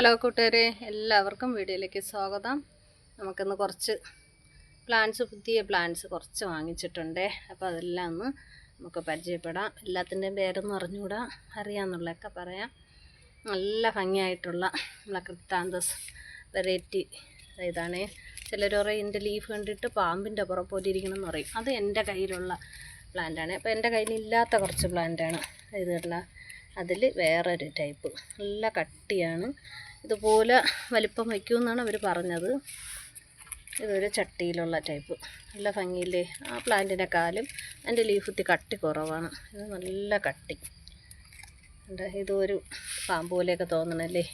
Hello കൂട്ടുകാരെ, എല്ലാവർക്കും വീഡിയോയിലേക്ക് സ്വാഗതം. നമുക്കിന്ന് കുറച്ച് പുതിയ പ്ലാന്റ്സ് കുറച്ച് വാങ്ങിച്ചിട്ടുണ്ട്. അപ്പോൾ അതെല്ലാം ഒന്ന് നമുക്ക് പരിചയപ്പെടാം. എല്ലാത്തിൻ്റെയും പേരൊന്നും അറിഞ്ഞുകൂടാ, അറിയാമെന്നുള്ളതൊക്കെ പറയാം. നല്ല ഭംഗിയായിട്ടുള്ള നമ്മളെ ക്രിപ്താന്തസ് വെറൈറ്റി ഇതാണ്. ചിലർ പറയും ഇതിൻ്റെ ലീഫ് കണ്ടിട്ട് പാമ്പിൻ്റെ പുറം പോലെ ഇരിക്കണമെന്ന് പറയും. അത് എൻ്റെ കയ്യിലുള്ള പ്ലാന്റാണ്. അപ്പോൾ എൻ്റെ കയ്യിലില്ലാത്ത കുറച്ച് പ്ലാന്റാണ് ഇതുള്ള. അതിൽ വേറൊരു ടൈപ്പ് നല്ല കട്ടിയാണ്. ഇതുപോലെ വലിപ്പം വയ്ക്കുമെന്നാണ് അവർ പറഞ്ഞത്. ഇതൊരു ചട്ടിയിലുള്ള ടൈപ്പ് നല്ല ഭംഗിയില്ലേ. ആ പ്ലാന്റിൻ്റെ കാലും അതിൻ്റെ ലീഫുത്തി കട്ടി കുറവാണ്. ഇത് നല്ല കട്ടി. ഇതൊരു പാമ്പ് പോലെയൊക്കെ തോന്നണല്ലേ,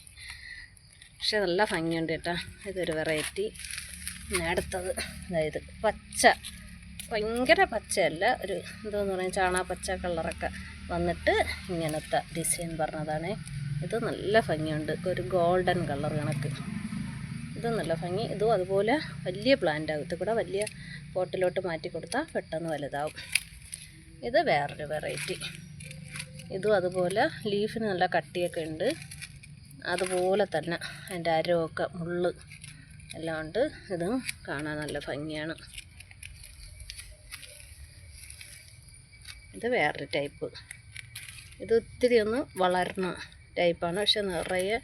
പക്ഷെ നല്ല ഭംഗിയുണ്ട് കേട്ടോ. ഇതൊരു വെറൈറ്റി. അടുത്തത് അതായത് പച്ച, ഭയങ്കര പച്ചയല്ല, ഒരു എന്തോന്ന് പറയുക, ചാണാ പച്ച കളറൊക്കെ വന്നിട്ട് ഇങ്ങനത്തെ ഡിസൈൻ പറഞ്ഞതാണ്. ഇത് നല്ല ഭംഗിയുണ്ട്, ഒരു ഗോൾഡൻ കളർ കണക്ക്. ഇത് നല്ല ഭംഗി. ഇതും അതുപോലെ വലിയ പ്ലാന്റ് ആകും. ഇത് കൂടെ വലിയ പോട്ടിലോട്ട് മാറ്റി കൊടുത്താൽ പെട്ടെന്ന് വലുതാവും. ഇത് വേറൊരു വെറൈറ്റി. ഇതും അതുപോലെ ലീഫിന് നല്ല കട്ടിയൊക്കെ ഉണ്ട്. അതുപോലെ തന്നെ അതിൻ്റെ അരമൊക്കെ മുള്ള് എല്ലാം ഉണ്ട്. ഇതും കാണാൻ നല്ല ഭംഗിയാണ്. ഇത് വേറൊരു ടൈപ്പ്. ഇത് ഒത്തിരി ഒന്ന് വളർന്ന ടൈപ്പാണ്, പക്ഷെ നിറയെ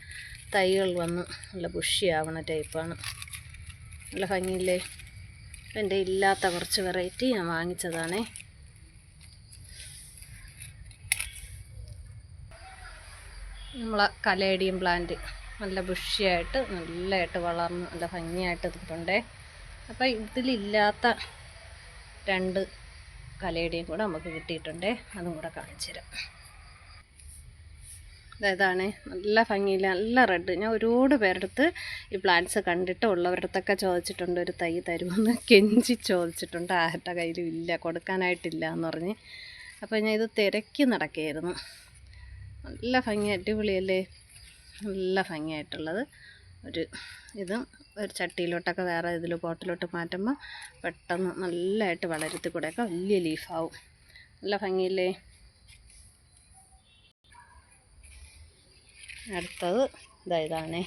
തൈകൾ വന്ന് നല്ല ബുഷിയാവണ ടൈപ്പാണ്. നല്ല ഭംഗിയില്ലേ. എൻ്റെ ഇല്ലാത്ത കുറച്ച് വെറൈറ്റി ഞാൻ വാങ്ങിച്ചതാണേ. നമ്മളെ കലേഡിയം പ്ലാന്റ് നല്ല ബുഷിയായിട്ട് നല്ലതായിട്ട് വളർന്ന് നല്ല ഭംഗിയായിട്ട് നിൽപ്പുണ്ടേ. അപ്പോൾ ഇതിലില്ലാത്ത 2 കലേഡിയം കൂടെ നമുക്ക് കിട്ടിയിട്ടുണ്ട്. അതും കൂടെ കാണിച്ചു തരാം. ഇതാണ് നല്ല ഭംഗിയില്ല, നല്ല റെഡ്. ഞാൻ ഒരുപാട് പേരെടുത്ത് ഈ പ്ലാന്റ്സ് കണ്ടിട്ട് ഉള്ളവരുടെ അടുത്തൊക്കെ ചോദിച്ചിട്ടുണ്ട്, ഒരു തൈ തരുമെന്ന് കെഞ്ചി ചോദിച്ചിട്ടുണ്ട്. ആരുടെ കയ്യിലും ഇല്ല, കൊടുക്കാനായിട്ടില്ല എന്ന് പറഞ്ഞ്. അപ്പോൾ ഞാൻ ഇത് തിരക്കി നടക്കുകയായിരുന്നു. നല്ല ഭംഗി, അടിപൊളിയല്ലേ, നല്ല ഭംഗിയായിട്ടുള്ളത്. ഇതും ഒരു ചട്ടിയിലോട്ടൊക്കെ വേറെ ഇതിൽ പോട്ടിലോട്ട് മാറ്റുമ്പോൾ പെട്ടെന്ന് നല്ലതായിട്ട് വളരത്തി കൂടെയൊക്കെ വലിയ ലീഫാവും. നല്ല ഭംഗിയില്ലേ. അടുത്തത് ഇതാണേ,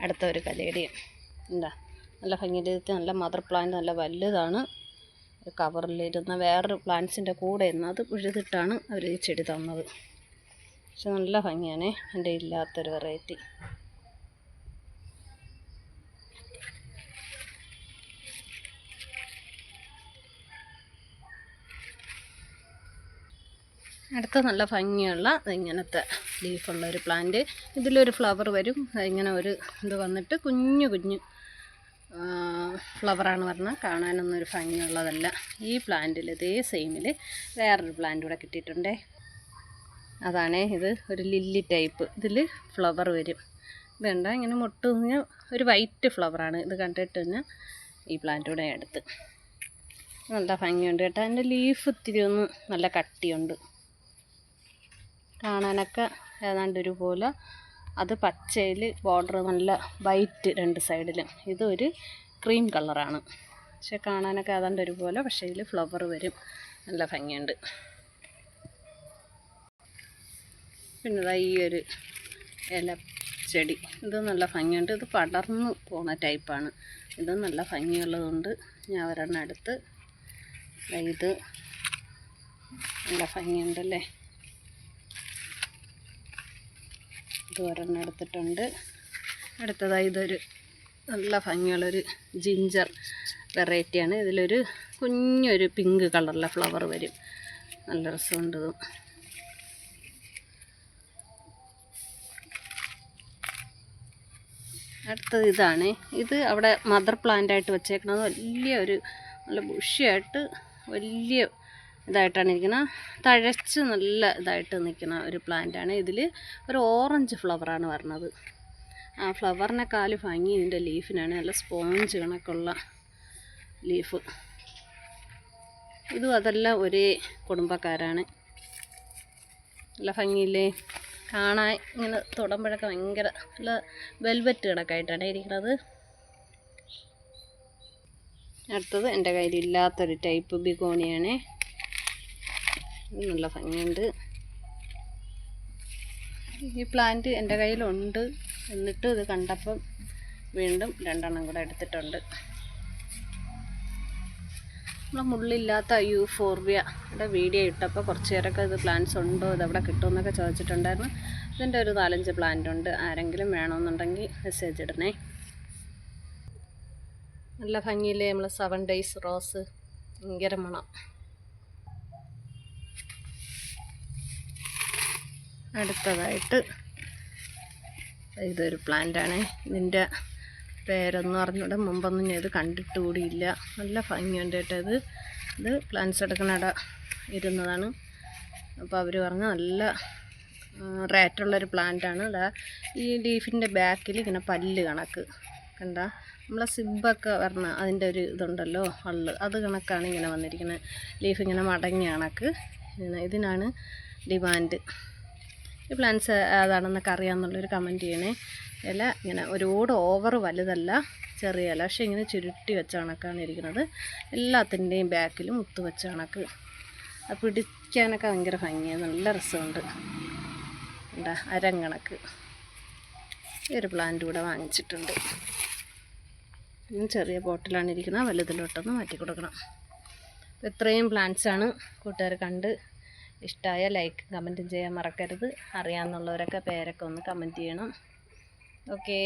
അടുത്ത ഒരു കലേഡിയം. എന്താ നല്ല ഭംഗിയിൽ, നല്ല മദർ പ്ലാന്റ്, നല്ല വലുതാണ്. ഒരു കവറിലിരുന്ന വേറൊരു പ്ലാന്റ്സിൻ്റെ കൂടെ ഇരുന്ന് അത് ഉഴുതിട്ടാണ് അവർ ഈ ചെടി തന്നത്. പക്ഷെ നല്ല ഭംഗിയാണേ. എൻ്റെ ഇല്ലാത്തൊരു വെറൈറ്റി. അടുത്ത നല്ല ഭംഗിയുള്ള ഇങ്ങനത്തെ ലീഫുള്ള ഒരു പ്ലാന്റ്. ഇതിലൊരു ഫ്ലവർ വരും. ഇങ്ങനെ ഒരു ഇത് വന്നിട്ട് കുഞ്ഞു കുഞ്ഞു ഫ്ലവറാണ് പറഞ്ഞാൽ കാണാനൊന്നും ഒരു ഭംഗിയുള്ളതല്ല. ഈ പ്ലാന്റിൽ ഇതേ സെയിമിൽ വേറൊരു പ്ലാന്റ് കൂടെ കിട്ടിയിട്ടുണ്ടേ. അതാണേ, ഇത് ഒരു ലില്ലി ടൈപ്പ്. ഇതിൽ ഫ്ലവർ വരും. ഇതുണ്ട ഇങ്ങനെ മുട്ട് കഴിഞ്ഞാൽ ഒരു വൈറ്റ് ഫ്ലവറാണ്. ഇത് കണ്ടിട്ട് തന്നെ ഈ പ്ലാന്റ് കൂടെ എടുത്ത് നല്ല ഭംഗിയുണ്ട് കേട്ടോ. അതിൻ്റെ ലീഫ് ഇത്തിരി ഒന്ന് നല്ല കട്ടിയുണ്ട്, കാണാനൊക്കെ ഏതാണ്ട് ഒരു പോലെ. അത് പച്ചയിൽ ബോർഡർ നല്ല വൈറ്റ് 2 സൈഡിലും. ഇതൊരു ക്രീം കളറാണ്, പക്ഷെ കാണാനൊക്കെ ഏതാണ്ട് ഒരു പോലെ. പക്ഷേ ഇതിൽ ഫ്ലവർ വരും, നല്ല ഭംഗിയുണ്ട്. പിന്നെ ഈ ഒരു ഇല ചെടി, ഇത് നല്ല ഭംഗിയുണ്ട്. ഇത് പടർന്ന് പോണ ടൈപ്പാണ്. ഇത് നല്ല ഭംഗിയുള്ളതുകൊണ്ട് ഞാൻ ഒരെണ്ണം എടുത്ത്. ഇത് നല്ല ഭംഗിയുണ്ടല്ലേ. ഇത് ഒരെണ്ണം എടുത്തിട്ടുണ്ട്. അടുത്തതായി ഇതൊരു നല്ല ഭംഗിയുള്ളൊരു ജിഞ്ചർ വെറൈറ്റിയാണ്. ഇതിലൊരു കുഞ്ഞൊരു പിങ്ക് കളറിലെ ഫ്ലവർ വരും, നല്ല രസമുണ്ട് ഇതും. അടുത്തത് ഇതാണ്. ഇത് അവിടെ മദർ പ്ലാന്റായിട്ട് വെച്ചേക്കുന്നത്. നല്ല ബുഷിയായിട്ട് വലിയ ഇതായിട്ടാണ് ഇരിക്കുന്നത്. തഴച്ച് നല്ല ഇതായിട്ട് നിൽക്കുന്ന ഒരു പ്ലാന്റാണ്. ഇതിൽ ഒരു ഓറഞ്ച് ഫ്ലവറാണ് വരുന്നത്. ആ ഫ്ലവറിനെക്കാൾ ഭംഗി ഇതിൻ്റെ ലീഫിനാണ്. നല്ല സ്പോഞ്ച് കണക്കുള്ള ലീഫ്. ഇതും അതെല്ലാം ഒരേ കുടുംബക്കാരാണ്. നല്ല ഭംഗിയില്ലേ കാണാൻ. ഇങ്ങനെ തൊടുമ്പോഴൊക്കെ ഭയങ്കര നല്ല വെൽവെറ്റ് കണക്കായിട്ടാണ് ഇരിക്കുന്നത്. അടുത്തത് എൻ്റെ കയ്യിലില്ലാത്തൊരു ടൈപ്പ് ബിഗോണിയാണ്. നല്ല ഭംഗിയുണ്ട്. ഈ പ്ലാന്റ് എൻ്റെ കയ്യിലുണ്ട്, എന്നിട്ട് ഇത് കണ്ടപ്പം വീണ്ടും 2 കൂടെ എടുത്തിട്ടുണ്ട്. നമ്മൾ മുള്ളില്ലാത്ത യൂഫോർബിയയുടെ വീഡിയോ ഇട്ടപ്പോൾ കുറച്ച് പേരൊക്കെ ഇത് പ്ലാന്റ്സ് ഉണ്ടോ, ഇതെവിടെ കിട്ടുമെന്നൊക്കെ ചോദിച്ചിട്ടുണ്ടായിരുന്നു. ഇതിൻ്റെ ഒരു 4-5 പ്ലാന്റ് ഉണ്ട്. ആരെങ്കിലും വേണമെന്നുണ്ടെങ്കിൽ മെസ്സേജ് ഇടണേ. നല്ല ഭംഗിയില്ലേ നമ്മൾ 7 days റോസ്, ഭയങ്കര മണം. അടുത്തതായിട്ട് ഇതൊരു പ്ലാന്റാണ്. ഇതിൻ്റെ പേരൊന്നും അറിഞ്ഞൂടെ, മുമ്പൊന്നും ഞാൻ ഇത് കണ്ടിട്ട് കൂടിയില്ല. നല്ല ഭംഗിയുണ്ട് കേട്ടോ. ഇത് പ്ലാന്റ്സ് എടുക്കണ ഇരുന്നതാണ്. അപ്പോൾ അവർ പറഞ്ഞ നല്ല റേറ്റുള്ളൊരു പ്ലാന്റാണ്. അതാ ഈ ലീഫിൻ്റെ ബാക്കിൽ ഇങ്ങനെ പല്ല് കണക്ക് കണ്ട, നമ്മളെ സിബൊക്കെ വരണ അതിൻ്റെ ഒരു ഇതുണ്ടല്ലോ അത് കണക്കാണ് ഇങ്ങനെ വന്നിരിക്കുന്നത്. ലീഫ് ഇങ്ങനെ മടങ്ങിയ കണക്ക്. ഇതിനാണ് ഡിമാൻഡ്. ഈ പ്ലാന്റ്സ് ഏതാണെന്നൊക്കെ അറിയാമെന്നുള്ളൊരു കമൻറ്റ് ചെയ്യണേ. ഇല ഇങ്ങനെ ഒരുപാട് ഓവർ വലുതല്ല, ചെറിയ ഇല, പക്ഷേ ഇങ്ങനെ ചുരുട്ടി വെച്ച കണക്കാണ് ഇരിക്കുന്നത്. എല്ലാത്തിൻ്റെയും ബാക്കിലും മുത്ത് വെച്ച കണക്ക്. അത് പിടിക്കാനൊക്കെ ഭയങ്കര ഭംഗിയാണ്, നല്ല രസമുണ്ട്. എന്താ അരങ്ങണക്ക്. ഈ ഒരു പ്ലാന്റ് കൂടെ വാങ്ങിച്ചിട്ടുണ്ട്. ചെറിയ പോട്ടിലാണ് ഇരിക്കുന്നത്, വലുതിലോട്ടൊന്ന് മാറ്റി കൊടുക്കണം. ഇത്രയും പ്ലാന്റ്സാണ് കൂട്ടുകാർ കണ്ട് ഇഷ്ടമായ ലൈക്ക് കമൻറ്റും ചെയ്യാൻ മറക്കരുത്. അറിയാമെന്നുള്ളവരൊക്കെ പേരൊക്കെ ഒന്ന് കമൻറ്റ് ചെയ്യണം. ഓക്കേ.